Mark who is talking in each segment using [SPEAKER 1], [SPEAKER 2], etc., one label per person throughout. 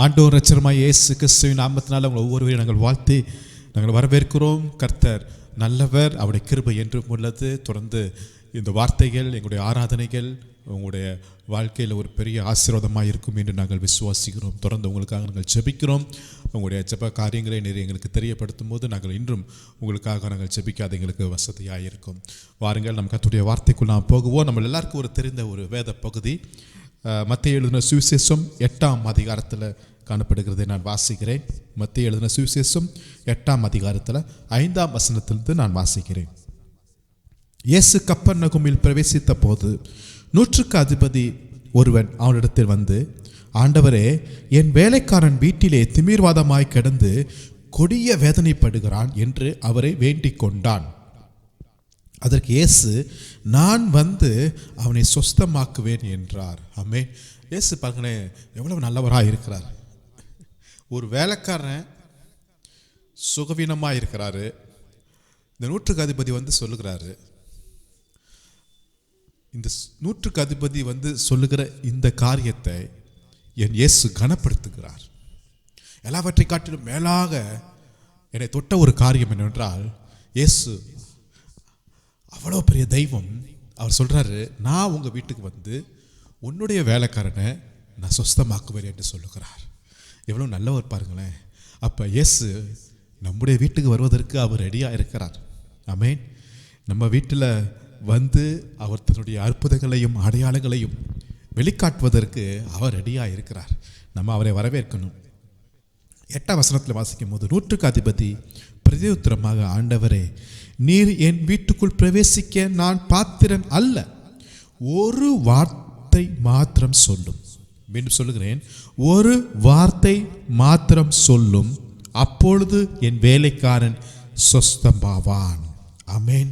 [SPEAKER 1] ஆண்டவர் இரட்சகருமாகிய இயேசு கிறிஸ்துவின் நாமத்தினால உங்கள் ஒவ்வொருவரையும் நாங்கள் வாழ்த்தி நாங்கள் வரவேற்கிறோம். கர்த்தர் நல்லவர், அவருடைய கிருபை என்றும் உள்ளது. தொடர்ந்து இந்த வார்த்தைகள் எங்களுடைய ஆராதனைகள் உங்களுடைய வாழ்க்கையில் ஒரு பெரிய ஆசீர்வாதமாக இருக்கும் என்று நாங்கள் விசுவாசிக்கிறோம். தொடர்ந்து உங்களுக்காக நாங்கள் ஜெபிக்கிறோம். உங்களுடைய ஜெப காரியங்களை நிறைய எங்களுக்கு தெரியப்படுத்தும் போது நாங்கள் இன்றும் உங்களுக்காக நாங்கள் ஜெபிக்காத எங்களுக்கு வசதியாக இருக்கும். வாருங்கள், நம்ம கர்த்தருடைய வார்த்தைக்குள் நாம் போகுவோம். நம்ம எல்லாருக்கும் ஒரு தெரிந்த ஒரு வேத பகுதி மத்தேயு எழுதின சுவிசேஷம் 8ஆம் அதிகாரத்தில் காணப்படுகிறதை நான் வாசிக்கிறேன். மத்தேயு எழுதின சுவிசேஷம் 8ஆம் அதிகாரத்தில் 5ஆம் வசனத்திலிருந்து நான் வாசிக்கிறேன். இயேசு கப்பர்நகூமில் பிரவேசித்த போது 100க்கு அதிபதி ஒருவன் அவனிடத்தில் வந்து, ஆண்டவரே, என் வேலைக்காரன் வீட்டிலே திமிர்வாதமாய் கிடந்து கொடிய வேதனைப்படுகிறான் என்று அவரை வேண்டிக் கொண்டான். அதற்கு இயேசு, நான் வந்து அவனை சொஸ்தமாக்குவேன் என்றார். ஆமென். இயேசு பாருங்களேன், எவ்வளவு நல்லவராக இருக்கிறார். ஒரு வேலைக்காரன் சுகவீனமாக இருக்கிறாரு. இந்த 100க்கு அதிபதி வந்து சொல்லுகிறாரு. இந்த 100க்கு அதிபதி வந்து சொல்லுகிற இந்த காரியத்தை என் இயேசு கனப்படுத்துகிறார். எல்லாவற்றை காட்டிலும் மேலாக என்னை தொட்ட ஒரு காரியம் என்னவென்றால், இயேசு அவ்வளோ பெரிய தெய்வம். அவர் சொல்கிறாரு, நான் உங்கள் வீட்டுக்கு வந்து உன்னுடைய வேலைக்காரனை நான் சொஸ்தமாக்குவேன் என்று சொல்லுகிறார். எவ்வளோ நல்லவர் பாருங்களேன். அப்போ இயேசு நம்முடைய வீட்டுக்கு வருவதற்கு அவர் ரெடியாக இருக்கிறார். ஆமென். நம்ம வீட்டில் வந்து அவர் தன்னுடைய அற்புதங்களையும் அடையாளங்களையும் வெளிக்காட்டுவதற்கு அவர் ரெடியாக இருக்கிறார். நம்ம அவரை வரவேற்கணும். 8ஆம் வசனத்தில் வாசிக்கும் போது 100க்கு அதிபதி பிரதியுத்தரமாக, ஆண்டவரே, நீர் என் வீட்டுக்குள் பிரவேசிக்க நான் பாத்திரன் அல்ல. ஒரு வார்த்தை மாத்திரம் சொல்லும். மீண்டும் சொல்லுகிறேன், ஒரு வார்த்தை மாத்திரம் சொல்லும், அப்பொழுது என் வேலைக்காரன் சொஸ்தமாவான். ஆமென்.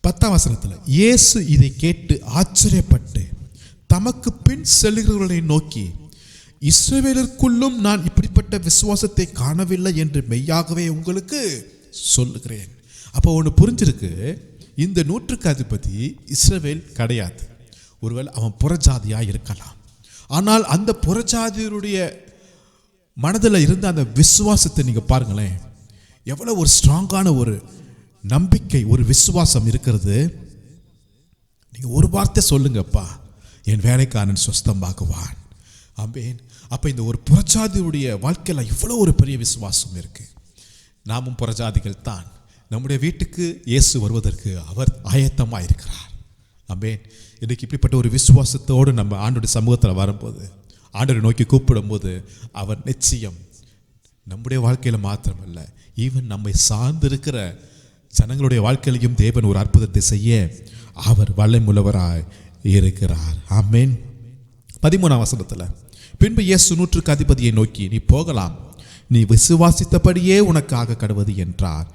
[SPEAKER 1] 10ஆம் வசனத்தில் இயேசு இதை கேட்டு ஆச்சரியப்பட்டு தமக்கு பின் செல்கிறவர்களை நோக்கி, இஸ்ரவேலருக்குள்ளும் நான் இப்படிப்பட்ட விசுவாசத்தை காணவில்லை என்று மெய்யாகவே உங்களுக்கு சொல்லுகிறேன். அப்போ ஒன்று புரிஞ்சிருக்கு, இந்த நூற்றுக்கு அதிபதி இஸ்ரவேல் கிடையாது. ஒருவேளை அவன் புறஜாதியாக இருக்கலாம். ஆனால் அந்த புறஜாதியருடைய மனதில் இருந்த அந்த விசுவாசத்தை நீங்கள் பாருங்களேன், எவ்வளோ ஒரு ஸ்ட்ராங்கான ஒரு நம்பிக்கை, ஒரு விசுவாசம் இருக்கிறது. நீங்கள் ஒரு வார்த்தை சொல்லுங்கப்பா, என் வேலைக்காரன் சொஸ்தமாகுவான். ஆமென். அப்போ இந்த ஒரு புறஜாதியுடைய வாழ்க்கையில் இவ்வளோ ஒரு பெரிய விசுவாசம் இருக்குது. நாமும் புறஜாதிகள் தான். நம்முடைய வீட்டுக்கு இயேசு வருவதற்கு அவர் ஆயத்தமாக இருக்கிறார். ஆமென். இன்றைக்கு இப்படிப்பட்ட ஒரு விசுவாசத்தோடு நம்ம ஆண்டோடைய சமூகத்தில் வரும்போது, ஆண்டவரை நோக்கி கூப்பிடும்போது, அவர் நிச்சயம் நம்முடைய வாழ்க்கையில் மாத்திரமல்ல, ஈவன் நம்மை சார்ந்திருக்கிற ஜனங்களுடைய வாழ்க்கையிலையும் தேவன் ஒரு அற்புதத்தை செய்ய அவர் வல்லமையுள்ளவராய் இருக்கிறார். ஆமென். 13ஆம் வசனத்தில், பின்பு இயேசு நூற்றுக்கு அதிபதியை நோக்கி, நீ போகலாம், நீ விசுவாசித்தபடியே உனக்காக கடவது என்றார்.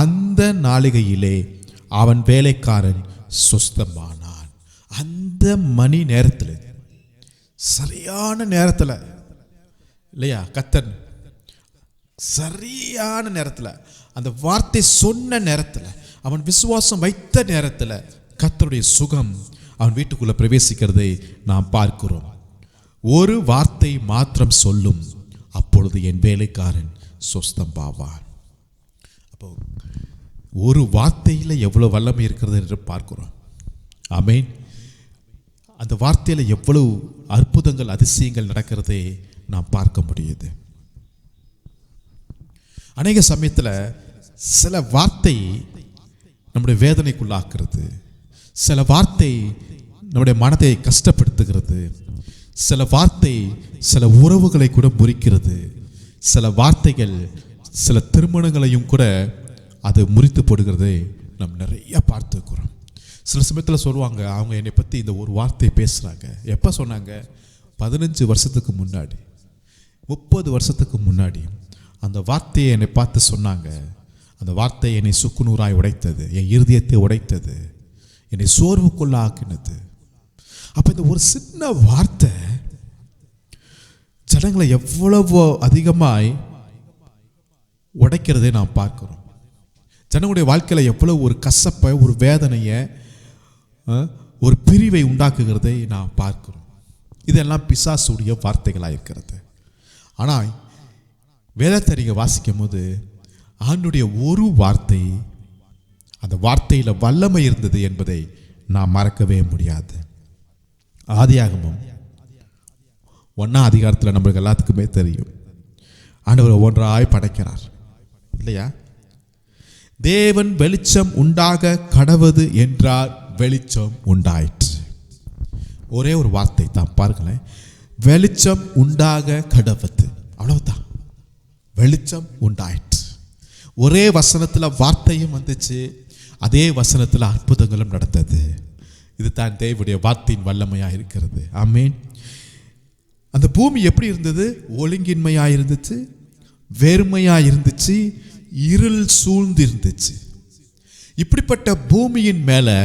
[SPEAKER 1] அந்த நாளிகையிலே அவன் வேலைக்காரன் சுஸ்தமானான். அந்த மணி நேரத்தில், சரியான நேரத்தில் இல்லையா, கர்த்தர் சரியான நேரத்தில், அந்த வார்த்தை சொன்ன நேரத்தில், அவன் விசுவாசம் வைத்த நேரத்தில் கர்த்தருடைய சுகம் அவன் வீட்டுக்குள்ளே பிரவேசிக்கிறதை நாம் பார்க்கிறோம். ஒரு வார்த்தை மாத்திரம் சொல்லும், அப்பொழுது என் வேலைக்காரன் சொஸ்தமாவான். அப்போ ஒரு வார்த்தையில் எவ்வளோ வல்லமை இருக்கிறது என்று பார்க்கிறோம். ஆமென். அந்த வார்த்தையில் எவ்வளவு அற்புதங்கள் அதிசயங்கள் நடக்கிறதை நாம் பார்க்க முடியுது. அநேக சமயத்தில் சில வார்த்தை நம்முடைய வேதனைக்குள்ளாக்குறது, சில வார்த்தை நம்முடைய மனதை கஷ்டப்படுத்துகிறது, சில வார்த்தை சில உறவுகளை கூட முறிக்கிறது, சில வார்த்தைகள் சில திருமணங்களையும் கூட அது முறித்து போடுகிறதை நாம் நிறைய பார்த்துக்கிறோம். சில சமயத்தில் சொல்லுவாங்க, அவங்க என்னை பற்றி இந்த ஒரு வார்த்தை பேசுகிறாங்க. எப்போ சொன்னாங்க? 15 வருஷத்துக்கு முன்னாடி, 30 வருஷத்துக்கு முன்னாடி அந்த வார்த்தையை என்னை பார்த்து சொன்னாங்க. அந்த வார்த்தை என்னை சுக்குநூறாய் உடைத்தது, என் இருதயத்தை உடைத்தது, என்னை சோர்வுக்குள்ள ஆக்கினது. அப்போ இந்த ஒரு சின்ன வார்த்தை ஜனங்களை எவ்வளவோ அதிகமாய் உடைக்கிறதை நாம் பார்க்கிறோம். ஜனங்களுடைய வாழ்க்கையில் எவ்வளவு ஒரு கசப்பை, ஒரு வேதனையை, ஒரு பிரிவை உண்டாக்குகிறதை நாம் பார்க்கிறோம். இதெல்லாம் பிசாசுடைய வார்த்தைகளாக இருக்கிறது. ஆனால் வேதத்தை நீங்கள் வாசிக்கும் போது ஆண்டுடைய ஒரு வார்த்தை, அந்த வார்த்தையில் வல்லமை இருந்தது என்பதை நாம் மறக்கவே முடியாது. ஆதியாகமம் 1ஆம் அதிகாரத்தில் நம்மளுக்கு எல்லாத்துக்குமே தெரியும், ஆண்டவர் ஒன்றாய் படைக்கிறார் இல்லையா? தேவன் வெளிச்சம் உண்டாக கடவது என்றார், வெளிச்சம் உண்டாயிற்று. ஒரே ஒரு வார்த்தை தான் பாருங்களேன், வெளிச்சம் உண்டாக கடவது, அவ்வளவுதான். வெளிச்சம் உண்டாயிற்று. ஒரே வசனத்தில் வார்த்தையும் வந்துச்சு, அதே வசனத்தில் அற்புதங்களும் நடந்தது. இது தான் தேவனுடைய வார்த்தையின் வல்லமையாக இருக்கிறது. ஆமென். அந்த பூமி எப்படி இருந்தது? ஒழுங்கின்மையாக இருந்துச்சு, வெறுமையாக இருந்துச்சு, இருள் சூழ்ந்து இருந்துச்சு. இப்படிப்பட்ட பூமியின் மேலே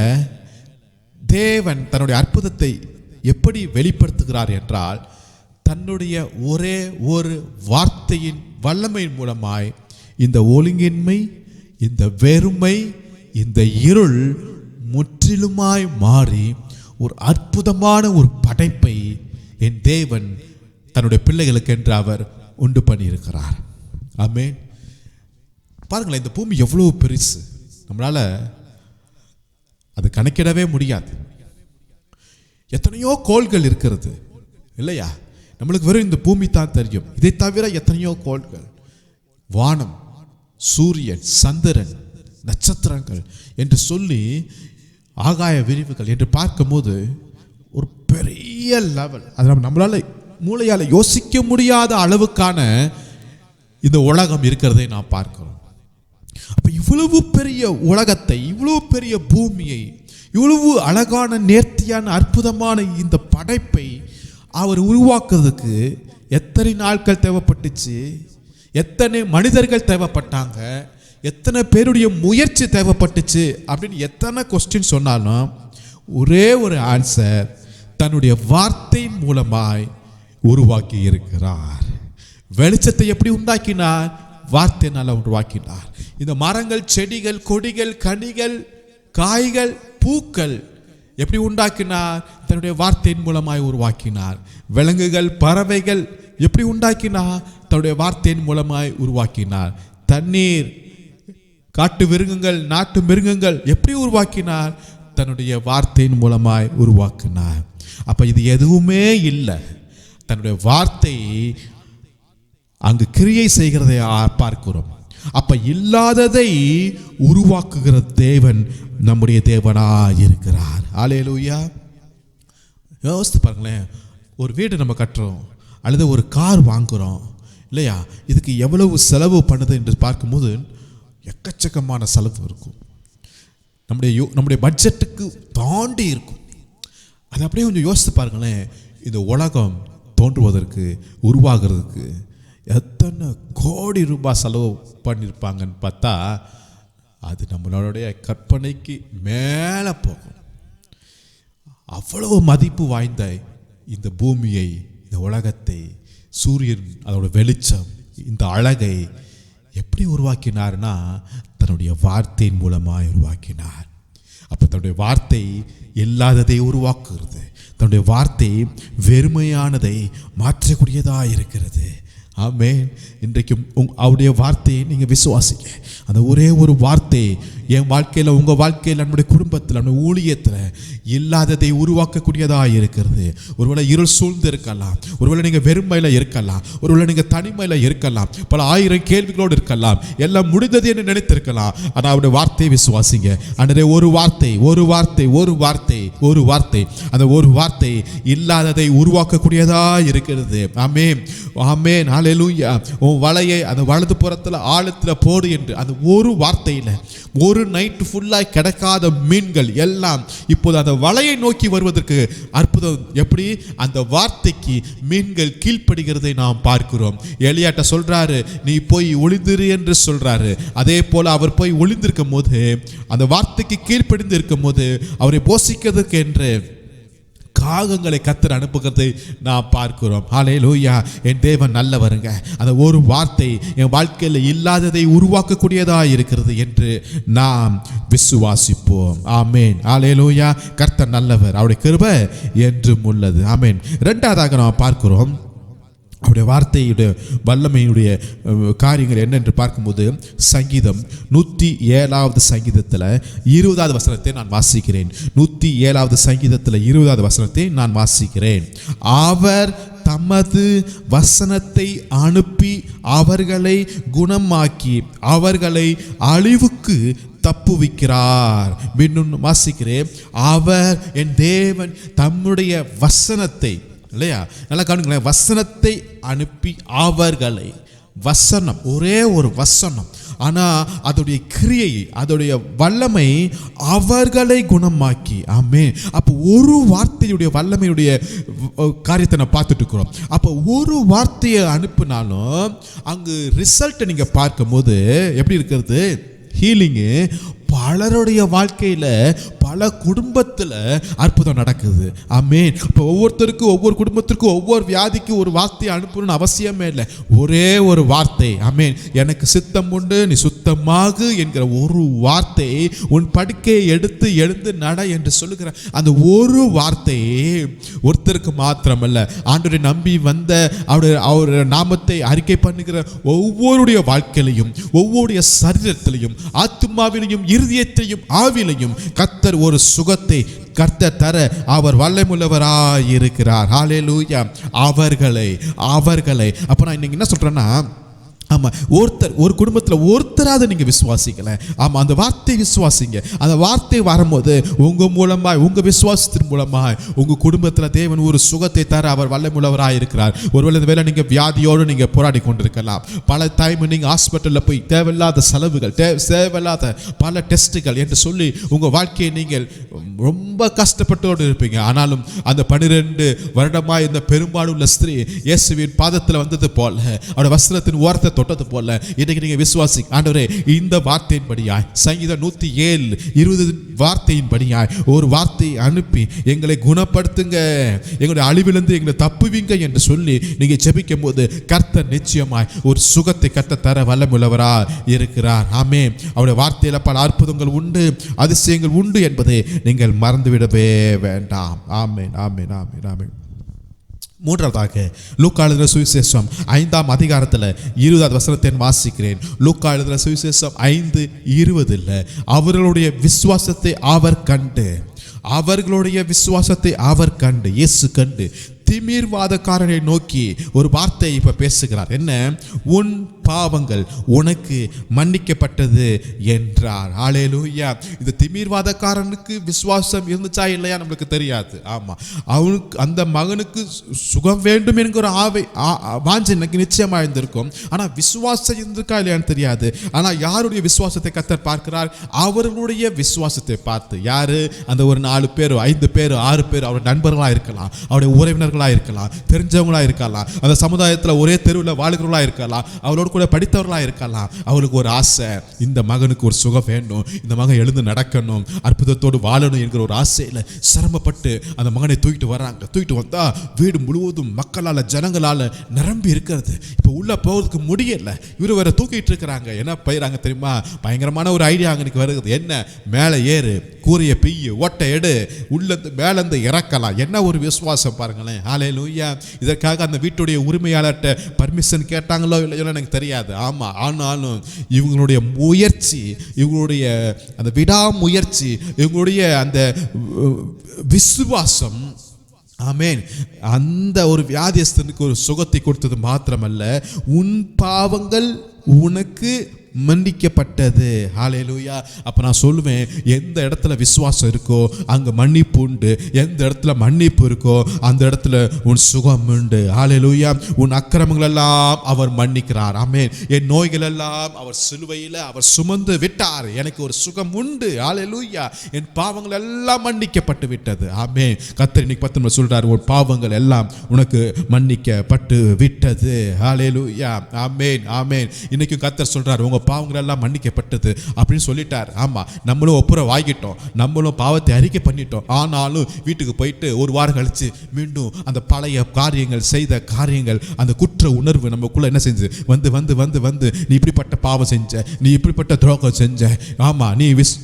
[SPEAKER 1] தேவன் தன்னுடைய அற்புதத்தை எப்படி வெளிப்படுத்துகிறார் என்றால், தன்னுடைய ஒரே ஒரு வார்த்தையின் வல்லமையின் மூலமாய் இந்த ஒழுங்கின்மை, இந்த வெறுமை, இந்த இருள் முற்றிலுமாய் மாறி ஒரு அற்புதமான ஒரு படைப்பை என் தேவன் தன்னுடைய பிள்ளைகளுக்கு என்று அவர் உண்டு பண்ணியிருக்கிறார். ஆமென். பாருங்களேன், இந்த பூமி எவ்வளவு பெருசு, நம்மளால அது கணக்கிடவே முடியாது. எத்தனையோ கோள்கள் இருக்கிறது இல்லையா? நம்மளுக்கு வெறும் இந்த பூமி தான் தெரியும். இதை தவிர எத்தனையோ கோள்கள், வானம், சூரியன், சந்திரன், நட்சத்திரங்கள் என்று சொல்லி ஆகாய விரிவுகள் என்று பார்க்கும்போது ஒரு பெரிய லெவல், அது நம்மளால மூளையால் யோசிக்க முடியாத அளவுக்கான இந்த உலகம் இருக்கிறதை நாம் பார்க்கிறோம். அப்ப இவ்வளவு பெரிய உலகத்தை, இவ்வளவு பெரிய பூமியை, இவ்வளவு அழகான நேர்த்தியான அற்புதமான இந்த படைப்பை அவர் உருவாக்குறதுக்கு எத்தனை நாட்கள் தேவைப்பட்டுச்சு, எத்தனை மனிதர்கள் தேவைப்பட்டாங்க, எத்தனை பேருடைய முயற்சி தேவைப்பட்டுச்சு அப்படின்னு எத்தனை கொஸ்டின் சொன்னாலும் ஒரே ஒரு ஆன்சர், தன்னுடைய வார்த்தையின் மூலமாய் உருவாக்கி இருக்கிறார். வெளிச்சத்தை எப்படி உண்டாக்கினார்? வார்த்தையினால் உருவாக்கினார். இந்த மரங்கள், செடிகள், கொடிகள், கனிகள், காய்கள், பூக்கள் எப்படி உண்டாக்கினார்? தன்னுடைய வார்த்தையின் மூலமாய் உருவாக்கினார். விலங்குகள், பறவைகள் எப்படி உண்டாக்கினார்? தன்னுடைய வார்த்தையின் மூலமாய் உருவாக்கினார். தண்ணீர், காட்டு மிருகங்கள், நாட்டு மிருகங்கள் எப்படி உருவாக்கினார்? தன்னுடைய வார்த்தையின் மூலமாய் உருவாக்கினார். அப்ப இது எதுவுமே இல்லை, தன்னுடைய வார்த்தை அங்கு கிரியை செய்கிறதை பார்க்கிறோம். அப்ப இல்லாததை உருவாக்குகிற தேவன் நம்முடைய தேவனாய் இருக்கிறார். அல்லேலூயா. யோசித்து பாருங்களேன், ஒரு வீடு நம்ம கட்டுறோம் அல்லது ஒரு கார் வாங்குகிறோம் இல்லையா, இதுக்கு எவ்வளவு செலவு பண்ணுது என்று பார்க்கும்போது எக்கச்சக்கமான செலவு இருக்கும். நம்முடைய பட்ஜெட்டுக்கு தாண்டி இருக்கும். அது அப்படியே கொஞ்சம் யோசித்து பாருங்களேன், இந்த உலகம் தோன்றுவதற்கு, உருவாகிறதுக்கு எத்தனை கோடி ரூபாய் செலவு பண்ணியிருப்பாங்கன்னு பார்த்தா அது நம்மளுடைய கற்பனைக்கு மேலே போகும். அவ்வளவு மதிப்பு வாய்ந்த இந்த பூமியை, இந்த உலகத்தை, சூரியன், அதோட வெளிச்சம், இந்த அழகை எப்படி உருவாக்கினார்னா தன்னுடைய வார்த்தையின் மூலமாக உருவாக்கினார். அப்போ தன்னுடைய வார்த்தை இல்லாததை உருவாக்குகிறது. தன்னுடைய வார்த்தை வெறுமையானதை மாற்றக்கூடியதாக இருக்கிறது. ஆமென். இன்றைக்கும் அவருடைய வார்த்தையை நீங்கள் விசுவாசிங்க. அந்த ஒரே ஒரு வார்த்தை என் வாழ்க்கையில், உங்கள் வாழ்க்கையில், நம்முடைய குடும்பத்தில், நம்முடைய ஊழியத்தில் இல்லாததை உருவாக்கக்கூடியதாக இருக்கிறது. ஒருவேளை இருள் சூழ்ந்து இருக்கலாம், ஒருவேளை நீங்கள் வெறுமையில் இருக்கலாம், ஒருவேளை நீங்கள் தனிமையில் இருக்கலாம், பல ஆயிரம் கேள்விகளோடு இருக்கலாம், எல்லாம் முடிந்தது என்று நினைத்திருக்கலாம். ஆனால் அவருடைய வார்த்தையை விசுவாசிங்க. அன்றே ஒரு வார்த்தை, ஒரு வார்த்தை, ஒரு வார்த்தை, ஒரு வார்த்தை, அந்த ஒரு வார்த்தை இல்லாததை உருவாக்கக்கூடியதாக இருக்கிறது. ஆமென், ஆமென், ஹல்லேலூயா. உன் வலையை அந்த வலது புறத்தில் ஆழத்தில் போடு என்று அந்த ஒரு வார்த்தையில் ஒரு நைட்டு ஃபுல்லாக கிடைக்காத மீன்கள் எல்லாம் இப்போது அந்த வலையை நோக்கி வருவதற்கு அற்புதம். எப்படி அந்த வார்த்தைக்கு மீன்கள் கீழ்ப்படுகிறதை நாம் பார்க்கிறோம். எலியாட்ட சொல்றாரு, நீ போய் ஒளிந்திரு என்று சொல்றாரு. அதே போல அவர் போய் ஒளிந்திருக்கும் போது, அந்த வார்த்தைக்கு கீழ்ப்படிந்து இருக்கும் போது, அவரை போஷிக்கிறதுக்கு என்று காகங்களை கர்த்தர் அனுப்புகிறதை நாம் பார்க்கிறோம். ஹல்லேலூயா. என் தேவன் நல்லவருங்க. அந்த ஒரு வார்த்தை என் வாழ்க்கையில் இல்லாததை உருவாக்கக்கூடியதாக இருக்கிறது என்று நாம் விசுவாசிப்போம். ஆமென், ஹல்லேலூயா. கர்த்தர் நல்லவர், அவருடைய கிருபை என்றும் உள்ளது. ஆமென். இரண்டாவதாக நாம் பார்க்கிறோம் அவருடைய வார்த்தையுடைய வல்லமையுடைய காரியங்கள் என்ன என்று பார்க்கும்போது, சங்கீதம் 107வது சங்கீதத்தில் 20வது வசனத்தை நான் வாசிக்கிறேன். 107வது சங்கீதத்தில் 20வது வசனத்தை நான் வாசிக்கிறேன். அவர் தமது வசனத்தை அனுப்பி அவர்களை குணமாக்கி அவர்களை அழிவுக்கு தப்புவிக்கிறார். மீண்டும் வாசிக்கிறேன். அவர், என் தேவன் தம்முடைய வசனத்தை, இல்லையா, நல்லா கவனிங்களேன், வசனத்தை அனுப்பி அவர்களை, வசனம், ஒரே ஒரு வசனம், ஆனால் அதோடைய கிரியை, அதோடைய வல்லமை அவர்களை குணமாக்கி. ஆமென். அப்போ ஒரு வார்த்தையுடைய வல்லமையுடைய காரியத்தை நான் பார்த்துட்டு இருக்கிறோம். அப்போ ஒரு வார்த்தையை அனுப்பினாலும் அங்கு ரிசல்ட்டை நீங்கள் பார்க்கும்போது எப்படி இருக்கிறது? ஹீலிங்கு பலருடைய வாழ்க்கையில், பல குடும்பத்தில் அற்புதம் நடக்குது. ஆமென். இப்போ ஒவ்வொருத்தருக்கும், ஒவ்வொரு குடும்பத்திற்கும், ஒவ்வொரு வியாதிக்கு ஒரு வார்த்தையை அனுப்பணும்னு அவசியமே இல்லை. ஒரே ஒரு வார்த்தை, ஆமென், எனக்கு சித்தம் உண்டு, நீ சுத்தமாகு என்கிற ஒரு வார்த்தை, உன் படுக்கையை எடுத்து எழுந்து நட என்று சொல்லுகிற அந்த ஒரு வார்த்தை ஒருத்தருக்கு மாத்திரமல்ல, ஆண்டவரை நம்பி வந்த அவருடைய நாமத்தை அறிக்கை பண்ணுகிற ஒவ்வொருடைய வாழ்க்கையிலையும், ஒவ்வொருடைய சரீரத்திலையும், ஆத்துமாவிலையும், இருதயத்தையும், ஆவிலையும் கர்த்தர் ஒரு சுகத்தை கர்த்தர் தர அவர் வல்லமையுள்ளவராய் இருக்கிறார். ஹல்லேலூயா. அவர்களை அப்ப நான் இன்னைக்கு என்ன சொல்றேன்னா, ஆமா, ஒரு குடும்பத்தில் ஒருத்தராவது நீங்க விசுவாசிக்கல. ஆமா, அந்த வார்த்தை விசுவாசிங்க. அந்த வார்த்தை வரும்போது உங்க மூலமாய், உங்க விசுவாசத்தின் மூலமாய் உங்க குடும்பத்தில் தேவன் ஒரு சுகத்தை தர அவர் வல்லமுள்ளவராய் இருக்கிறார். ஒருவேளை இந்த வேளை நீங்க வியாதியோடு நீங்க போராடி கொண்டிருக்கலாம். பல டைம் நீங்க ஹாஸ்பிட்டலில் போய் தேவையில்லாத செலவுகள், தேவையில்லாத பல டெஸ்ட்டுகள் என்று சொல்லி உங்க வாழ்க்கையை நீங்கள் ரொம்ப கஷ்டப்பட்டு இருப்பீங்க. ஆனாலும் அந்த 12 வருடமாய் இந்த பெரும்பாலுள்ள ஸ்திரீ இயேசுவின் பாதத்தில் வந்தது போல, அவருடைய வஸ்திரத்தின் ஓரத்தை தொட்டது போல இன்றைக்கு நீங்க விசுவாசி. ஆண்டவரே, இந்த வார்த்தையின்படியாய் சங்கீதம் 107:20 வார்த்தையின்படியாய் ஒரு வார்த்தையை அனுப்பி எங்களை குணப்படுத்துங்க, எங்களுடைய அழிவிலிருந்து எங்களை தப்புவீங்க என்று சொல்லி நீங்க ஜெபிக்கும் போது கர்த்தர் நிச்சயமாய் ஒரு சுகத்தை கர்த்தர் தர வல்லமுள்ளவரா இருக்கிறார். ஆமென். அவருடைய வார்த்தையில பல அற்புதங்கள் உண்டு, அதிசயங்கள் உண்டு என்பதை நீங்கள் மறந்துவிடவே வேண்டாம். ஆமென், ஆமென், ஆமென், ஆமென். மூன்றாவதாக லூக்கா எழுதின சுவிசேஷம் 5ஆம் அதிகாரத்தில் 20வது வசனத்தை வாசிக்கிறேன். லூக்கா எழுதின சுவிசேஷம் 5:20 அவர்களுடைய விசுவாசத்தை அவர் கண்டு இயேசு கண்டு திமிர்வாதக்காரனை நோக்கி ஒரு வார்த்தை இப்ப பேசுகிறார். என்ன? உன் பாவங்கள் உனக்கு மன்னிக்கப்பட்டது என்றார். ஹல்லேலூயா. இந்த திமிர்வாதக்காரனுக்கு விசுவாசம் இருந்துச்சா இல்லையா நம்மளுக்கு தெரியாது. ஆமா, அவனுக்கு அந்த மகனுக்கு சுகம் வேண்டும் என்கிற வாஞ்சை நிச்சயமா இருந்திருக்கும். ஆனா விசுவாசம் இருந்திருக்கா இல்லையான்னு தெரியாது. ஆனா யாருடைய விசுவாசத்தை கர்த்தர் பார்க்கிறார்? அவர்களுடைய விசுவாசத்தை பார்த்து. யாரு? அந்த ஒரு 4 பேர் 5 பேர் 6 பேர் அவருடைய நண்பர்களா இருக்கலாம், அவருடைய உறவினர்களா இருக்கலாம், தெரிஞ்சவங்களா இருக்கலாம், அந்த சமுதாயத்தில் ஒரே தெருவில் வாழ்கிறவர்களா இருக்கலாம், அவளோடு கூட படித்தவர்களா இருக்கலாம். அவளுக்கு ஒரு ஆசை, இந்த மகனுக்கு ஒரு சுகம் வேண்டும், இந்த மகன் எழுந்து நடக்கணும், அற்புதத்தோடு வாழணும் என்கிற ஒரு ஆசையில் சிரமப்பட்டு அந்த மகனை தூக்கிட்டு வராங்க. தூக்கிட்டு வந்தா வீடு முழுவதும் மக்களால், ஜனங்களால் நிரம்பி இருக்கிறது. இப்போ உள்ள போகிறதுக்கு முடியல. இவர் வேற தூக்கிட்டு இருக்கிறாங்க. என்ன பயிராங்க தெரியுமா? பயங்கரமான ஒரு ஐடியா அங்கே வருகிறது. என்ன? மேலே ஏறு, கூரையை பிய்யு, ஓட்டை எடு, உள்ள மேலேருந்து இறக்கலாம். என்ன ஒரு விசுவாசம் பாருங்களேன். ஹல்லேலூயா. இதற்காக அந்த வீட்டுடைய உரிமையாளர்கிட்ட பர்மிஷன் கேட்டாங்களோ இல்லையோ எனக்கு தெரியாது. ஆமா, ஆனாலும் இவங்களுடைய முயற்சி, இவங்களுடைய அந்த விடாமுயற்சி, இவங்களுடைய அந்த விசுவாசம், ஆமென், அந்த ஒரு வியாதியஸ்தனுக்கு ஒரு சுகத்தை கொடுத்தது மாத்திரமல்ல, உன் பாவங்கள் உனக்கு மன்னிக்கப்பட்டது. ஹல்லேலூயா. அப்ப நான் சொல்லுவேன், எந்த இடத்துல விசுவாசம் இருக்கோ அங்க மன்னிப்பு உண்டு. எந்த இடத்துல மன்னிப்பு இருக்கோ அந்த இடத்துல உன் சுகம் உண்டு. ஹல்லேலூயா. உன் அக்கிரமங்கள் எல்லாம் அவர் மன்னிக்கிறார். ஆமென். என் நோய்கள் எல்லாம் அவர் சிலுவையில் அவர் சுமந்து விட்டார். எனக்கு ஒரு சுகம் உண்டு. ஹல்லேலூயா. என் பாவங்கள் எல்லாம் மன்னிக்கப்பட்டு விட்டது. ஆமென். கர்த்தர் இன்னைக்கு 10 சொல்றார், உன் பாவங்கள் எல்லாம் உனக்கு மன்னிக்கப்பட்டு விட்டது. ஹல்லேலூயா. ஆமென், ஆமென். இன்னைக்கு கர்த்தர் சொல்றார், உங்க பாவங்கள் எல்லாம் மன்னிக்கப்பட்டது அப்படின்னு சொல்லிட்டார். ஆமா, நம்மளும் ஒப்புர வாங்கிட்டோம், நம்மளும் பாவத்தை அறிக்கை பண்ணிட்டோம். ஆனாலும் வீட்டுக்கு போயிட்டு ஒரு வாரம் கழிச்சு மீண்டும் அந்த பழைய காரியங்கள், செய்த காரியங்கள், அந்த குற்ற உணர்வு நமக்குள்ள என்ன செஞ்சு வந்து நீ இப்படிப்பட்ட பாவம் செஞ்ச, நீ இப்படிப்பட்ட துரோகம் செஞ்ச, ஆமா,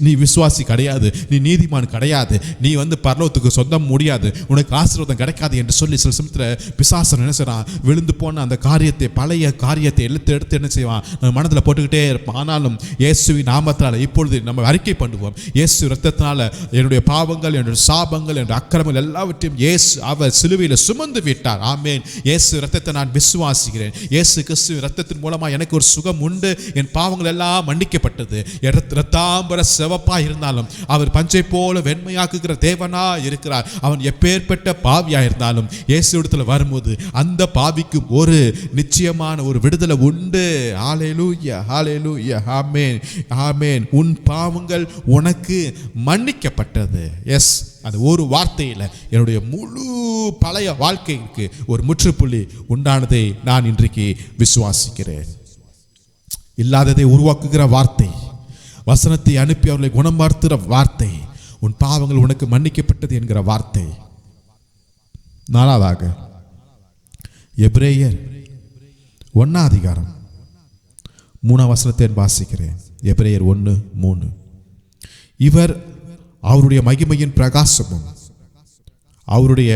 [SPEAKER 1] நீ விசுவாசி கிடையாது, நீ நீதிமான் கிடையாது, நீ பரலோகத்துக்கு சொந்தம் முடியாது, உனக்கு ஆசீர்வாதம் கிடைக்காது என்று சொல்லி சில சமயத்தில் பிசாசன் என்ன செய்றான்? விழுந்து போன அந்த காரியத்தை, பழைய காரியத்தை எடுத்து என்ன செய்வான்? நம்ம மனதில் போட்டுக்கிட்டே இருப்பான். ஆனாலும் இயேசுவின் நாமத்தினால இப்பொழுது நம்ம அறிக்கை பண்ணுவோம், இயேசு இரத்தத்தினால என்னுடைய பாவங்கள், என்னுடைய சாபங்கள், என்னுடைய அக்கிரமங்கள் எல்லாவற்றையும் இயேசு அவர் சிலுவையில் சுமந்து விட்டார். ஆமென். இயேசு இரத்தத்தை நான் விசுவாசிக்கிறேன். இயேசு கிறிஸ்துவின் இரத்தத்தின் மூலமா எனக்கு ஒரு சுகம் உண்டு. என் பாவங்கள் எல்லாம் மன்னிக்கப்பட்டது. இரத்தாம்பர சிவப்பா இருந்தாலும் அவர் பஞ்சை போல வெண்மையாக்குகிற தேவனா இருக்கிறார். அவன் எப்பேற்பட்ட பாவியா இருந்தாலும் இயேசு இடத்துல வரும்போது அந்த பாவிக்கு ஒரு நிச்சயமான ஒரு விடுதலை உண்டு. ஹல்லேலூயா, ஹல்லேலூயா. ஆமென், ஆமென். உன் பாவங்கள் உனக்கு மன்னிக்கப்பட்டது. எஸ், அந்த ஒரு வார்த்தையில் என்னுடைய முழு பழைய வாழ்க்கைக்கு ஒரு முற்றுப்புள்ளி உண்டானதை நான் இன்றைக்கு விசுவாசிக்கிறேன். இல்லாததை உருவாக்குகிற வார்த்தை, வசனத்தை அனுப்பி அவர்களை குணமாற்றுகிற வார்த்தை, உன் பாவங்கள் உனக்கு மன்னிக்கப்பட்டது என்கிற வார்த்தை. 4வது எபிரேயர் 1ஆம் அதிகாரம் 3ஆம் வசனத்தை வாசிக்கிறேன். எபிரேயர் 1:3. இவர் அவருடைய மகிமையின் பிரகாசமும் அவருடைய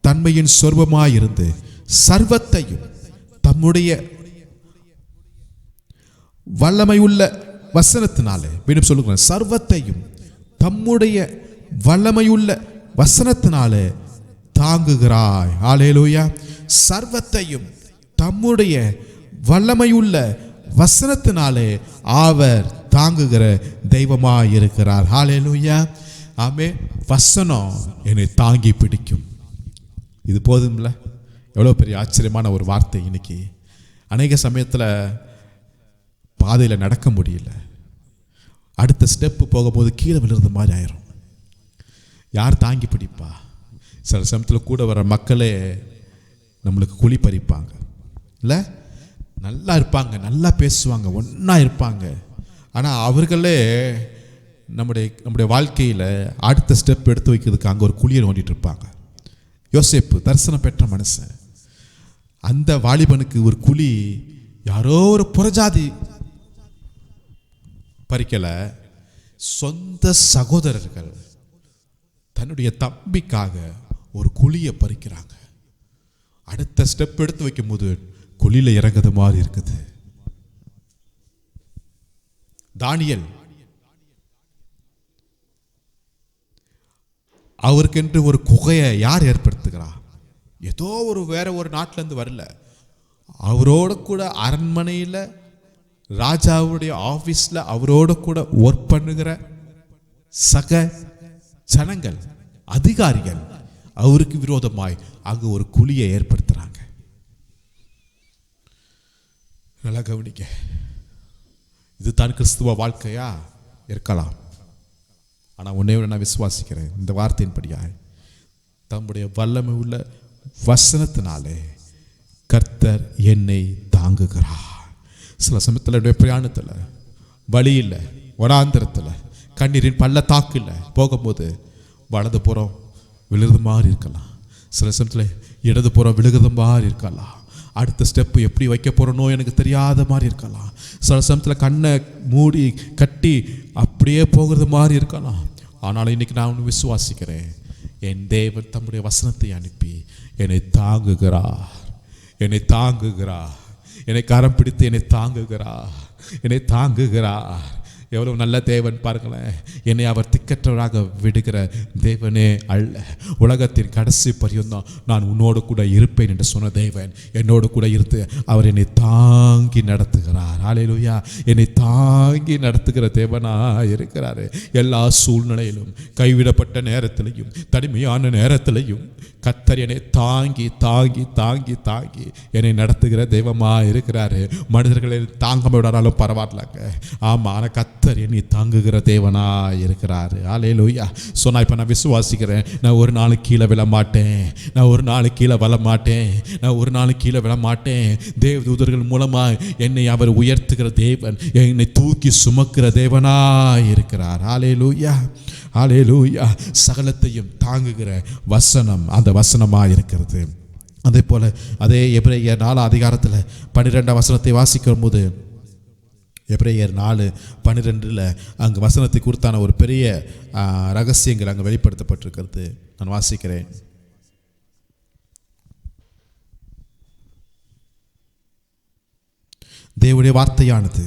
[SPEAKER 1] தன்மையின் சொர்வமாயிருந்து சர்வத்தையும் தம்முடைய வல்லமையுள்ள வசனத்தினாலே, மீண்டும் சொல்லுகிறேன், சர்வத்தையும் தம்முடைய வல்லமையுள்ள வசனத்தினாலே தாங்குகிறாய். ஹல்லேலூயா. சர்வத்தையும் தம்முடைய வல்லமையுள்ள வசனத்தினாலே அவர் தாங்குகிற தெய்வமாய் இருக்கிறார். ஹல்லேலூயா. ஆமென். வசனம் என்னை தாங்கி பிடிக்கும். இது போதும்ல? எவ்வளோ பெரிய ஆச்சரியமான ஒரு வார்த்தை. இன்னைக்கு அநேக சமயத்தில் பாதையில் நடக்க முடியல, அடுத்த ஸ்டெப்பு போகும்போது கீழே விழுறது மாதிரி ஆயிரும். யார் தாங்கி பிடிப்பா? சில சமயத்தில் கூட வர மக்களே நம்மளுக்கு குழி பறிப்பாங்க இல்லை? நல்லா இருப்பாங்க, நல்லா பேசுவாங்க, ஒன்றா இருப்பாங்க. ஆனால் அவர்களே நம்முடைய வாழ்க்கையில் அடுத்த ஸ்டெப் எடுத்து வைக்கிறதுக்கு அங்கே ஒரு குழியை நோண்டிட்டு இருப்பாங்க. யோசேப்பு தரிசனம் பெற்ற மனுஷன், அந்த வாலிபனுக்கு ஒரு குழி யாரோ ஒரு புறஜாதி பறிக்கல, சொந்த சகோதரர்கள் தன்னுடைய தம்பிக்காக ஒரு குழியை பறிக்கிறாங்க. அடுத்த ஸ்டெப் எடுத்து வைக்கும் போது குழியில இறங்குது மாதிரி இருக்குது. தானியேல் அவருக்கென்று ஒரு குகையை யார் ஏற்படுத்துகிறா? ஏதோ வேற ஒரு நாட்டிலேருந்து வரல, அவரோட கூட அரண்மனையில் ராஜாவுடைய ஆஃபீஸில் அவரோட கூட ஒர்க் பண்ணுகிற சக ஜனங்கள், அதிகாரிகள் அவருக்கு விரோதமாய் அங்கு ஒரு குழியை ஏற்படுத்துறாங்க. நல்லா கவனிக்க. இதுதான் கிறிஸ்துவ வாழ்க்கையா? இருக்கலாம். ஆனால் உன்னை நான் விசுவாசிக்கிறேன், இந்த வார்த்தையின்படியாக தம்முடைய வல்லமை உள்ள வசனத்தினாலே கர்த்தர் என்னை தாங்குகிறார். சில சமயத்தில் என்னுடைய பிரயாணத்தில், வழியில், வனாந்திரத்தில், கண்ணீரின் பள்ளத்தாக்கில் போகும்போது வலது புறம் விழுகிறது மாதிரி இருக்கலாம், சில சமயத்தில் இடது புறம் விழுகிறது மாதிரி இருக்கலாம், அடுத்த ஸ்டெப்பு எப்படி வைக்க போகிறனோ எனக்கு தெரியாத மாதிரி இருக்கலாம், சில சமயத்தில் கண்ணை மூடி கட்டி அப்படியே போகிறது மாதிரி இருக்கலாம். ஆனால் இன்னைக்கு நான் ஒன்று விசுவாசிக்கிறேன், என் தேவன் தம்முடைய வசனத்தை அனுப்பி என்னை தாங்குகிறார், என்னை தாங்குகிறார், என்னை கரம் பிடித்து என்னை தாங்குகிறார், என்னை தாங்குகிறார். எவ்வளவு நல்ல தேவன் பாருங்களேன். என்னை அவர் திக்கற்றவராக விடுகிற தேவனே அல்ல, உலகத்தின் கடைசி பரியந்தம் நான் உன்னோடு கூட இருப்பேன் என்று சொன்ன தேவன் என்னோடு கூட இருந்து அவர் என்னை தாங்கி நடத்துகிறார். ஹல்லேலூயா. என்னை தாங்கி நடத்துகிற தேவனாக இருக்கிறாரு. எல்லா சூழ்நிலையிலும், கைவிடப்பட்ட நேரத்திலையும், தனிமையான நேரத்திலையும் கர்த்தர் என்னை தாங்கி தாங்கி தாங்கி தாங்கி என்னை நடத்துகிற தெய்வமாக இருக்கிறாரு. மனிதர்களை தாங்க விடாலும் பரவாயில்லங்க, ஆமாம், ஆனால் கர்த்தர் என்னை தாங்குகிற தேவனாக இருக்கிறாரு. ஹல்லேலூயா. சொன்னா இப்போ நான் விசுவாசிக்கிறேன், நான் ஒரு நாள் கீழே விழ மாட்டேன், நான் ஒரு நாள் கீழே விழ மாட்டேன், நான் ஒரு நாள் கீழே விழ மாட்டேன். தேவதூதர்கள் மூலமாக என்னை அவர் உயர்த்துகிற தேவன், என்னை தூக்கி சுமக்கிற தேவனாக இருக்கிறார். ஹல்லேலூயா. ஹல்லேலூயா. சகலத்தையும் தாங்குகிற வசனம் அந்த வசனமாக இருக்கிறது. அதே போல அதே எபிரேயர் 4 அதிகாரத்தில் 12 வசனத்தை வாசிக்கும் போது, எபிரேயர் 4:12 அங்கு வசனத்தை குறித்தான ஒரு பெரிய ரகசியங்கள் அங்கு வெளிப்படுத்தப்பட்டிருக்கிறது. நான் வாசிக்கிறேன். தேவனுடைய வார்த்தையானது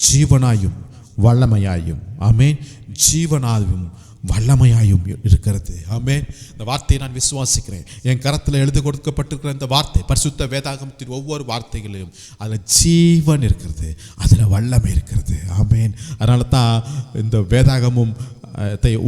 [SPEAKER 1] ஜீவனாயும் வல்லமையாயும், ஆமென், ஜீவனாயும் வல்லமையாயும் இருக்கிறது. ஆமென். இந்த வார்த்தையை நான் விசுவாசிக்கிறேன். என் கரத்தில் எழுதி கொடுக்கப்பட்டிருக்கிற இந்த வார்த்தை, பரிசுத்த வேதாகமத்தின் ஒவ்வொரு வார்த்தைகளிலும் அதில் ஜீவன் இருக்கிறது, அதில் வல்லமை இருக்கிறது. ஆமென். அதனால தான் இந்த வேதாகமும்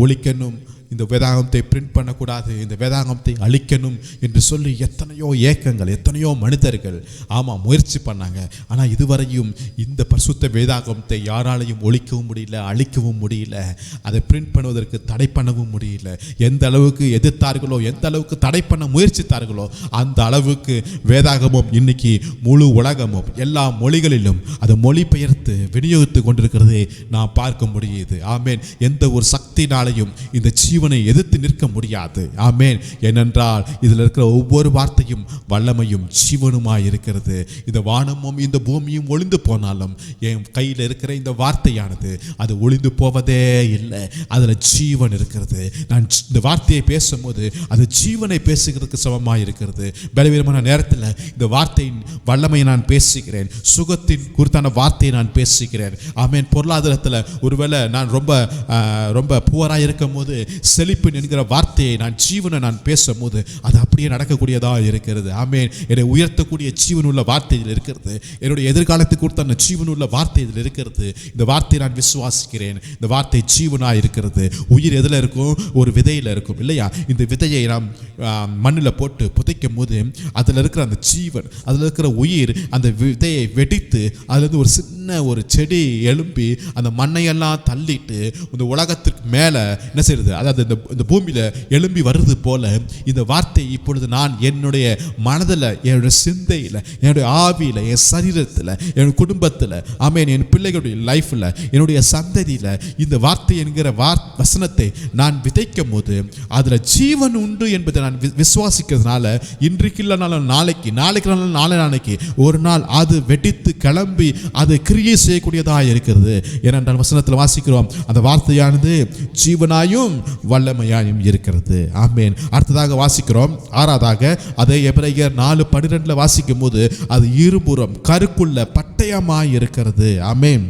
[SPEAKER 1] ஒழிக்கணும், இந்த வேதாகமத்தை பிரிண்ட் பண்ணக்கூடாது, இந்த வேதாகமத்தை அழிக்கணும் என்று சொல்லி எத்தனையோ ஏக்கங்கள், எத்தனையோ மனிதர்கள் ஆமாம் முயற்சி பண்ணாங்க. ஆனால் இதுவரையும் இந்த பரிசுத்த வேதாகமத்தை யாராலையும் ஒழிக்கவும் முடியல, அழிக்கவும் முடியல, அதை பிரிண்ட் பண்ணுவதற்கு தடை பண்ணவும் முடியல. எந்த அளவுக்கு எதிர்த்தார்களோ, எந்த அளவுக்கு தடை பண்ண முயற்சித்தார்களோ, அந்த அளவுக்கு வேதாகமம் இன்னைக்கு முழு உலகமும் எல்லா மொழிகளிலும் அதை மொழிபெயர்த்து விநியோகித்து கொண்டிருக்கிறதை நான் பார்க்க முடியுது. ஆமேன். எந்த ஒரு சக்தினாலையும் இந்த ஜீவனை எதிர்த்து நிற்க முடியாது. ஆமேன். ஏனென்றால் இதில் இருக்கிற ஒவ்வொரு வார்த்தையும் வல்லமையும் ஜீவனுமாய் இருக்கிறது. இந்த வானமும் இந்த பூமியும் ஒளிந்து போனாலும் என் கையில் இருக்கிற இந்த வார்த்தையானது அது ஒளிந்து போவதே இல்லை, அதில் ஜீவன் இருக்கிறது. நான் இந்த வார்த்தையை பேசும்போது அது ஜீவனை பேசுகிறதுக்கு சமமாக இருக்கிறது. பலவீனமான நேரத்தில் இந்த வார்த்தையின் வல்லமையை நான் பேசுகிறேன், சுகத்தின் குறித்தான வார்த்தையை நான் பேசுகிறேன். ஆமேன். பொருளாதாரத்தில் ஒருவேளை நான் ரொம்ப புவராக இருக்கும் போது செழிப்பு என்கிற வார்த்தையை நான் ஜீவனை நான் பேசும்போது அது அப்படியே நடக்கக்கூடியதாக இருக்கிறது. ஆமென். என்னை உயர்த்தக்கூடிய ஜீவனுள்ள வார்த்தை இதில் இருக்கிறது. என்னுடைய எதிர்காலத்துக்கு கொடுத்த அந்த ஜீவனுள்ள வார்த்தை இதில் இருக்கிறது. இந்த வார்த்தையை நான் விசுவாசிக்கிறேன். இந்த வார்த்தை ஜீவனாக இருக்கிறது. உயிர் எதில் இருக்கும்? ஒரு விதையில் இருக்கும் இல்லையா? இந்த விதையை நாம் மண்ணில் போட்டு புதைக்கும் போது அதில் இருக்கிற அந்த ஜீவன், அதில் இருக்கிற உயிர் அந்த விதையை வெடித்து அதுலேருந்து ஒரு சின்ன ஒரு செடி எழும்பி அந்த மண்ணையெல்லாம் தள்ளிட்டு இந்த உலகத்திற்கு மேலே என்ன செய்யுது? அதாவது இந்த பூமியில் எழும்பி வருது போல இந்த வார்த்தை இப்பொழுது நான் என்னுடைய மனதில், என்னுடைய சிந்தையில், என்னுடைய ஆவியில், என் சரீரத்தில், என் குடும்பத்தில், ஆமென், என் பிள்ளைகளுடைய லைஃப்பில், என்னுடைய சந்ததியில் இந்த வார்த்தை என்கிற வசனத்தை நான் விதைக்கும் போது அதில் ஜீவன் உண்டு என்பதை நான் விசுவாசிக்கிறதுனால இன்றைக்கு இல்லைனாலும் நாளைக்கு, நாளைக்கு நாளைக்கு ஒரு நாள் அது வெடித்து கிளம்பி அது கிரியை செய்யக்கூடியதாக இருக்கிறது. ஏனென்றால் வசனத்தில் வாசிக்கிறோம், அந்த வார்த்தையானது ஜீவனாயும் வல்லமையாயும் இருக்கிறது. ஆமென். அடுத்ததாக வாசிக்கிறோம், ஆறாவதாக அதை எபிரேயர் 4:12 வாசிக்கும் போது அது இருபுறம் கருக்குள்ள பட்டயமாய் இருக்கிறது. ஆமென்.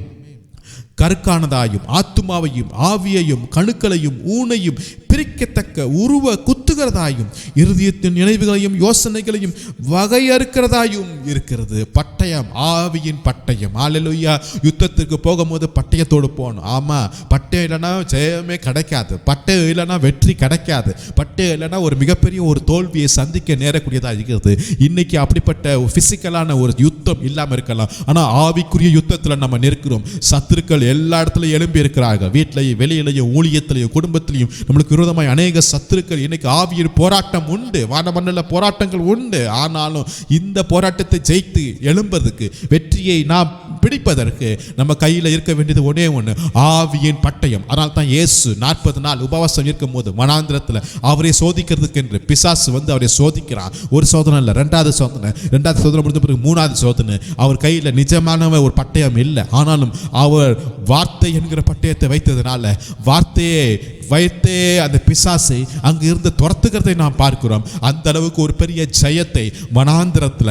[SPEAKER 1] கருக்கானதாயும் ஆத்துமாவையும் ஆவியையும் கணுக்களையும் ஊனையும் பிரிக்கத்தக்க உருவ குத்துகிறதாயும் இருதயத்தின் நினைவுகளையும் யோசனைகளையும் வகையறுக்கிறதாயும் இருக்கிறது. பட்டயம், ஆவியின் பட்டயம். அல்லேலூயா. யுத்தத்திற்கு போகும்போது பட்டயத்தோடு போகணும். ஆமாம், பட்டயம் இல்லைன்னா ஜெயமே கிடைக்காது. பட்டயம் இல்லைன்னா வெற்றி கிடைக்காது. பட்டயம் இல்லைன்னா ஒரு மிகப்பெரிய ஒரு தோல்வியை சந்திக்க நேரக்கூடியதாக இருக்கிறது. இன்னைக்கு அப்படிப்பட்ட ஃபிசிக்கலான ஒரு யுத்தம் இல்லாமல் இருக்கலாம், ஆனால் ஆவிக்குரிய யுத்தத்தில் நம்ம நிற்கிறோம். சத்துருக்கள் எல்லா இடத்துலையும் எழும்பி இருக்கிறார்கள். வீட்டிலையும் வெளியிலையும் ஊழியத்திலையும் குடும்பத்திலையும் நம்மளுக்கு விரோதமாய் அநேக சத்துருக்கள். இன்னைக்கு ஆவியின் போராட்டம் உண்டு, வானமண்டல போராட்டங்கள் உண்டு. ஆனாலும் இந்த போராட்டத்தை ஜெயித்து எழும்பதற்கு, வெற்றியை நாம் பிடிப்பதற்கு நம்ம கையில் இருக்க வேண்டியது ஒன்றே ஒன்று, ஆவியின் பட்டயம். அதனால தான் இயேசு 40 நாள் உபவாசம் இருக்கும் போது வனாந்திரத்தில் அவரை சோதிக்கிறதுக்கு என்று பிசாசு வந்து அவரை சோதிக்கிறான். ஒரு சோதனை இல்லை, ரெண்டாவது சோதனை முடிந்த பிறகு 3வது சோதனை. அவர் கையில் நிஜமான ஒரு பட்டயம் இல்லை, ஆனாலும் அவர் வார்த்தை என்கிற பட்டயத்தை வைத்ததுனால வார்த்தையை வைத்தே அந்த பிசாசை அங்கு இருந்து துரத்துக்கிறதை நாம் பார்க்கிறோம். அந்த அளவுக்கு ஒரு பெரிய ஜெயத்தை வனாந்திரத்தில்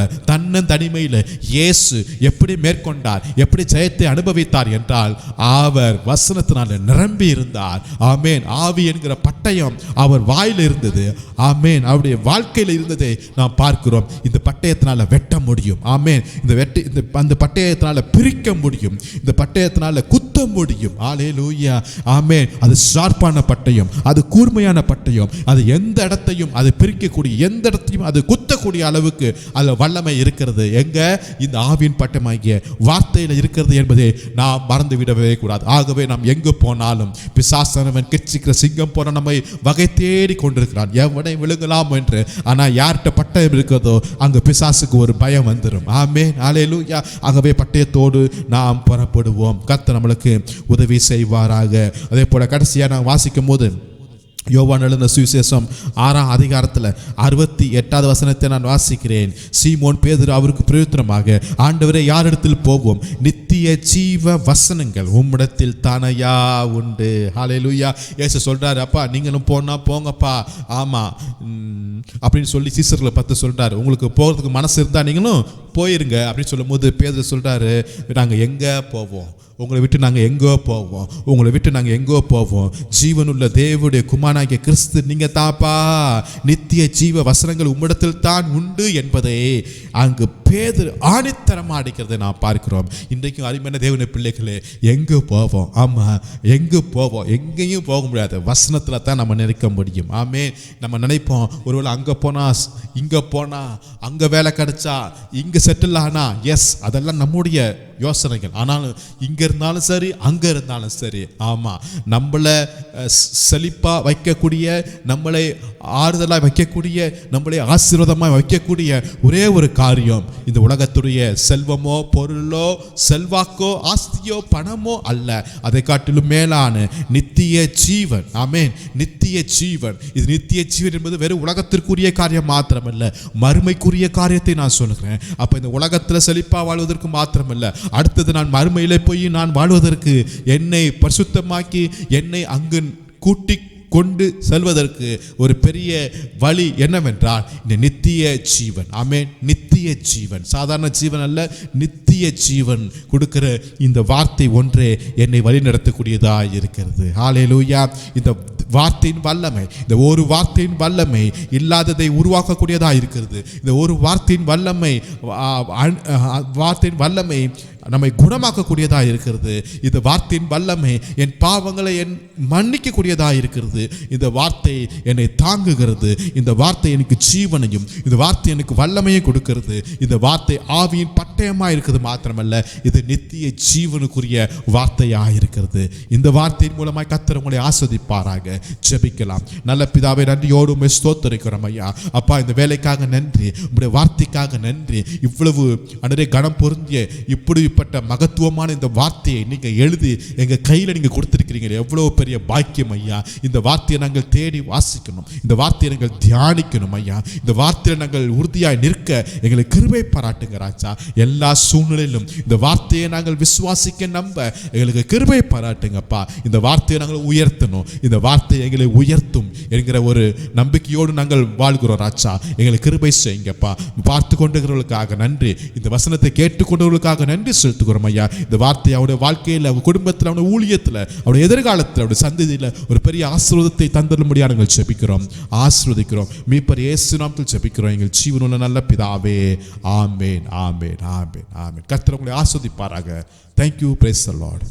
[SPEAKER 1] தனிமையில் இயேசு எப்படி மேற்கொண்டார், எப்படி ஜெயத்தை அனுபவித்தார் என்றால் அவர் வசனத்தினால நிரம்பி இருந்தார். ஆமேன். ஆவி என்கிற பட்டயம் அவர் வாயில் இருந்தது. ஆமேன். அவருடைய வாழ்க்கையில் இருந்ததை நாம் பார்க்கிறோம். இந்த பட்டயத்தினால வெட்ட முடியும். ஆமேன். அந்த பட்டயத்தினால பிரிக்க முடியும். இந்த பட்டயத்தினால குத்த முடியும். அல்லேலூயா. ஆமேன். அது ஷார்ப்பான பட்டயம், அது கூர்மையான பட்டயம். அது எந்த இடத்தையும் அது பிரிக்கக்கூடிய, எந்த இடத்தையும் அது குத்தக்கூடிய அளவுக்கு அது வல்லமை இருக்கிறது. எங்க? இந்த ஆவியின் பட்டயமாகிய வார்த்தையில் இருக்கிறது என்பதை நாம் மறந்து விடவே கூடாது. ஆகவே நாம் எங்கு போனாலும் பிசாசானவன் கிச்சிக்கிற சிங்கம் போன நம்மை வகை தேடி கொண்டிருக்கிறான், எவனை விழுங்கலாம் என்று. ஆனால் யார்கிட்ட பட்டயம் இருக்கிறதோ அங்கு பிசாசுக்கு ஒரு பயம் வந்துடும். ஆமென். அல்லேலூயா. ஆகவே பட்டயத்தோடு நாம் புறப்படுவோம். கர்த்தர் நம்மளுக்கு உதவி செய்வாராக. அதே போல கடைசியாக நான் வாசிக்கும் போது யோவான் எழுதின சுவிசேஷம் 6ஆம் அதிகாரத்தில் 68வது வசனத்தை நான் வாசிக்கிறேன். சீமோன் பேதுரு அவருக்கு பிரயோஜனமாக, ஆண்டவரே, யாரிடத்தில் போவோம்? நித்திய ஜீவ வசனங்கள் உம்மிடத்தில் தானையா உண்டு. ஹல்லேலூயா. இயேசு சொல்றாரு, அப்பா நீங்களும் போனா போங்கப்பா. ஆமா அப்படின்னு சொல்லி சீசர்களை பார்த்து சொல்றாரு, உங்களுக்கு போகிறதுக்கு மனசு இருந்தா நீங்களும் போயிருங்க அப்படின்னு சொல்லும் போது பேதுரு சொல்றாரு, நாங்கள் எங்கே போவோம்? உங்களை விட்டு நாங்கள் எங்கோ போவோம்? உங்களை விட்டு நாங்கள் எங்கோ போவோம்? ஜீவனுள்ள தேவனுடைய குமாரனாகிய கிறிஸ்து நீங்கள் தாப்பா. நித்திய ஜீவ வசனங்கள் உம்மிடத்தில் தான் உண்டு என்பதை அங்கு பேதுரு ஆணித்தரமாக அடிக்கிறதை நாம் பார்க்கிறோம். இன்றைக்கும் அருமையான தேவனுடைய பிள்ளைகளே, எங்கே போவோம்? ஆமாம், எங்கே போவோம்? எங்கேயும் போக முடியாது. வசனத்தில் தான் நம்ம நினைக்க முடியும். ஆமே. நம்ம நினைப்போம், ஒருவேளை அங்கே போனால், இங்கே போனால், அங்கே வேலை கிடைச்சா, இங்கே செட்டில் ஆனா, எஸ், அதெல்லாம் நம்முடைய யோசனைகள். ஆனாலும் இங்கே இருந்தாலும் சரி, அங்கே இருந்தாலும் சரி, ஆமாம், நம்மளை செழிப்பாக வைக்கக்கூடிய, நம்மளை ஆறுதலாக வைக்கக்கூடிய, நம்மளை ஆசீர்வாதமாக வைக்கக்கூடிய ஒரே ஒரு காரியம் இந்த உலகத்துடைய செல்வமோ பொருளோ செல்வாக்கோ ஆஸ்தியோ பணமோ அல்ல. அதை காட்டிலும் மேலான நித்திய ஜீவன். ஆமென். நித்திய ஜீவன். இது நித்திய ஜீவன் என்பது வெறும் உலகத்திற்குரிய காரியம் மாத்திரமல்ல, மறுமைக்குரிய காரியத்தை நான் சொல்லுகிறேன். அப்போ இந்த உலகத்தில் செழிப்பாக வாழ்வதற்கு மாத்திரமல்ல, அடுத்தது நான் மறுமையிலே போய் நான் வாழ்வதற்கு, என்னை பரிசுத்தமாக்கி என்னை அங்கு கூட்டி கொண்டு செல்வதற்கு ஒரு பெரிய வழி என்னவென்றால் இந்த நித்திய நித்திய ஜீவன். ஆமென். நித்திய ஜீவன், சாதாரண ஜீவன் அல்ல, நித்திய ஜீவன் கொடுக்கிற இந்த வார்த்தை ஒன்றே என்னை வழிநடத்தக்கூடியதாக இருக்கிறது. ஹல்லேலூயா. இந்த வார்த்தையின் வல்லமை, இந்த ஒரு வார்த்தையின் வல்லமை இல்லாததை உருவாக்கக்கூடியதாக இருக்கிறது. இந்த ஒரு வார்த்தையின் வல்லமை நம்மை குணமாக்கக்கூடியதாக இருக்கிறது. இந்த வார்த்தையின் வல்லமை என் பாவங்களை மன்னிக்கக்கூடியதாக இருக்கிறது. இந்த வார்த்தை என்னை தாங்குகிறது. இந்த வார்த்தை எனக்கு ஜீவனையும், இந்த வார்த்தை எனக்கு வல்லமையை கொடுக்கிறது. இந்த வார்த்தை ஆவியின் பட்டயமாக இருக்கிறது மாத்திரமல்ல, இது நித்திய ஜீவனுக்குரிய வார்த்தையாக இருக்கிறது. இந்த வார்த்தையின் மூலமாய் கர்த்தர் உங்களை ஆசீர்வதிப்பாராக. ஜெபிக்கலாம். நல்ல பிதாவே, நன்றியோடு உம்மை ஸ்தோத்திரிக்கிறோம் ஐயா. அப்பா, இந்த வேலைக்காக நன்றி, உம்முடைய வார்த்தைக்காக நன்றி. இவ்வளவு அன்றே கனம் பொருந்திய இப்படிப்பட்ட மகத்துவமான இந்த வார்த்தையை நீங்க எழுதி எங்க கையில நீங்க கொடுத்திருக்கிறீங்க. எவ்வளவு பெரிய பாக்கியம் ஐயா. இந்த வார்த்தையை நாங்கள் தேடி வாசிக்கணும், இந்த வார்த்தையை நாங்கள் தியானிக்கணும் ஐயா. இந்த வார்த்தையில நாங்கள் உறுதியாய் நிற்க எங்களுக்கு கிருபை பாராட்டுங்க ராஜா. எல்லா சூழ்நிலையிலும் இந்த வார்த்தையை நாங்கள் விசுவாசிக்க நம்ப எங்களுக்கு கிருபை பாராட்டுங்கப்பா. இந்த வார்த்தையை நாங்கள் உயர்த்தணும், இந்த வார்த்தை எங்களை உயர்த்தும் என்கிற ஒரு நம்பிக்கையோடு நாங்கள் வாழ்கிறோம் ராஜா. எங்களுக்கு கிருபை செய்யுங்கப்பா. பார்த்து கொண்டிருக்கிறவர்களுக்காக நன்றி, இந்த வசனத்தை கேட்டுக்கொண்டவர்களுக்காக நன்றி செலுத்துகிறோம் ஐயா. இந்த வார்த்தை அவருடைய வாழ்க்கையில், அவங்க குடும்பத்தில், அவருடைய ஊழியத்தில், அவருடைய எதிர்காலத்தில், அவருடைய சந்ததியில் ஒரு பெரிய ஆசீர்வாதத்தை தந்துடும்படியாக நாங்கள் ஜெபிக்கிறோம், ஆசீர்வதிக்கிறோம். மீட்பர் இயேசு நாமத்தில் ஜெபிக்கிறோம் எங்கள் ஜீவனுள்ள நல்ல பிதாவே. ஆமென், ஆமென், ஆமென், ஆமென். கர்த்தர் உங்களை ஆசீர்வதிப்பாராக. Thank you. Praise the Lord.